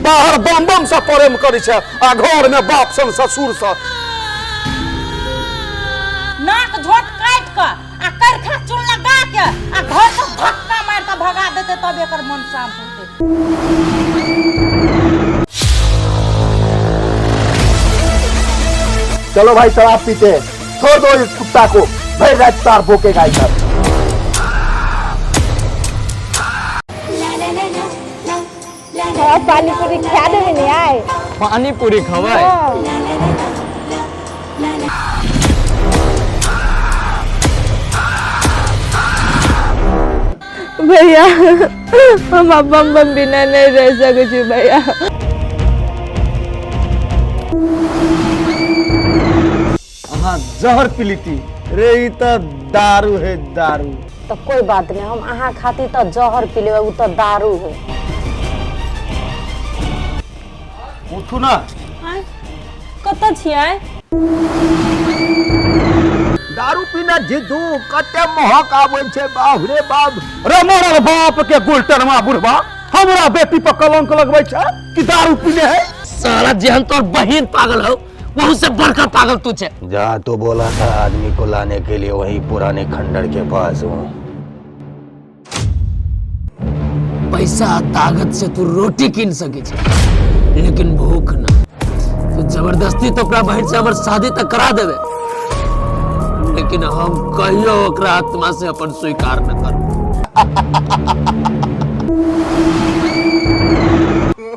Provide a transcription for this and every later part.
बाहर बम बम से प्रेम करी छे आ घर में बाप सन ससुर सा नाक झोट काट के आ करखा चून लगा के आ घर से धक्का मार के भगा देते तब एकर मन शांत होते। चलो भाई शराब पीते हैं, छोड़ दो इस कुत्ता को, भाई रात तार भोकेगा इधर। पानी पूरी खा दे नहीं आए पानी पूरी खवाए भैया हम अब बम बम बिना नहीं रह सके भैया। हाँ जहर पी थी रे ई तो दारू है दारू। तो कोई बात नहीं, हम अहाँ खातिर तो जहर पी लेबे, उ तो दारू है। उठू ना कत छियै दारू पीना जिदू कते महक आबै छे बाप रे बाप। रे मोर बाप के गुलटरमा बुढ़वा हमरा बेटी पर कलंक लगबै छे कि दारू पीने है। साला जेहन तोर बहन पागल हो वहू से बढ़कर पागल तू छे। जहाँ तो बोला था आदमी को लाने के लिए वही पुराने खंडर के पास हूँ। पैसा ताकत से तू रोटी कीन सके छे लेकिन भूख ना। तो जबरदस्ती तो अपना बहन से हमर शादी तक करा देवे, लेकिन हम कहियो ओकरा आत्मा से अपन स्वीकार न करू।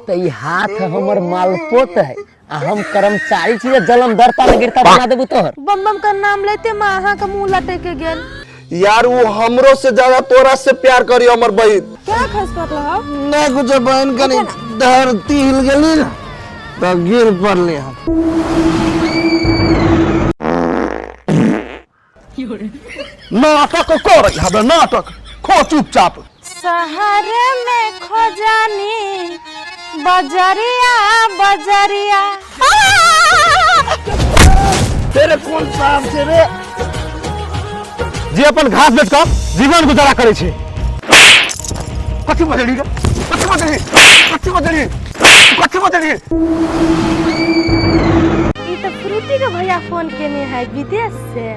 तो ये हाथ हमर मालपोत है आ हम कर्मचारी छी, जलम दरता में गिरता बना देबू तोहर। बम बम का नाम लेते मां अहाँ का मुंह लटे के गेल। यार वो हमरो से ज्यादा तोरा से प्यार करी हमर बहन। क्या खस कर लहा ना कुछ बहन कनी धरती हिल गेली ना तो गिर पड़ले हम। नाटक कर हमरा नाटक खो चुपचाप। सहारे में खोजानी बजरिया बजरिया। तेरे कौन साहब से रे जे अपन घास बेच कर जीवन गुजारा करे छे। कथि बजली रे कथि बजली कथि बजली कथि बजली। ई तो फ्रूटी का भैया फोन केने है विदेश से।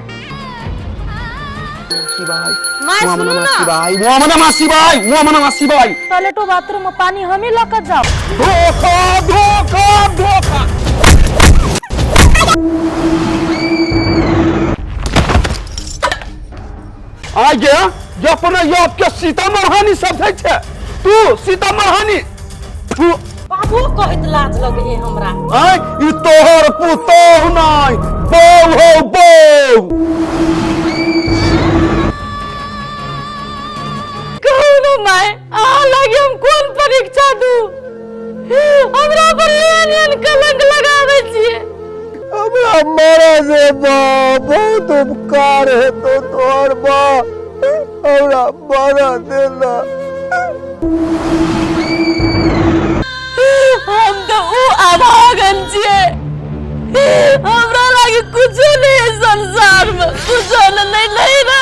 टॉयलेटो बाथरूम में पानी हम ही लेकर जाओ। धोखा धोखा धोखा। आ गया जो अपने ये के सीता महानी सब है। तू सीता महानी तू बाबू कहत लाज लगे है हमरा। आय ई तोहर पुतोह नहीं बहू हो बहू। माय आ लगे हम कौन परीक्षा दू, हमरा पर लेन कलंक लगावे छिए। हमरा मरे से बहुत उपकार है तो तोहर बा हमरा बड़ा देला। हम तो ऊ अभागन छिए, हमरा लगे कुछ नहीं संसार में कुछ नहीं रह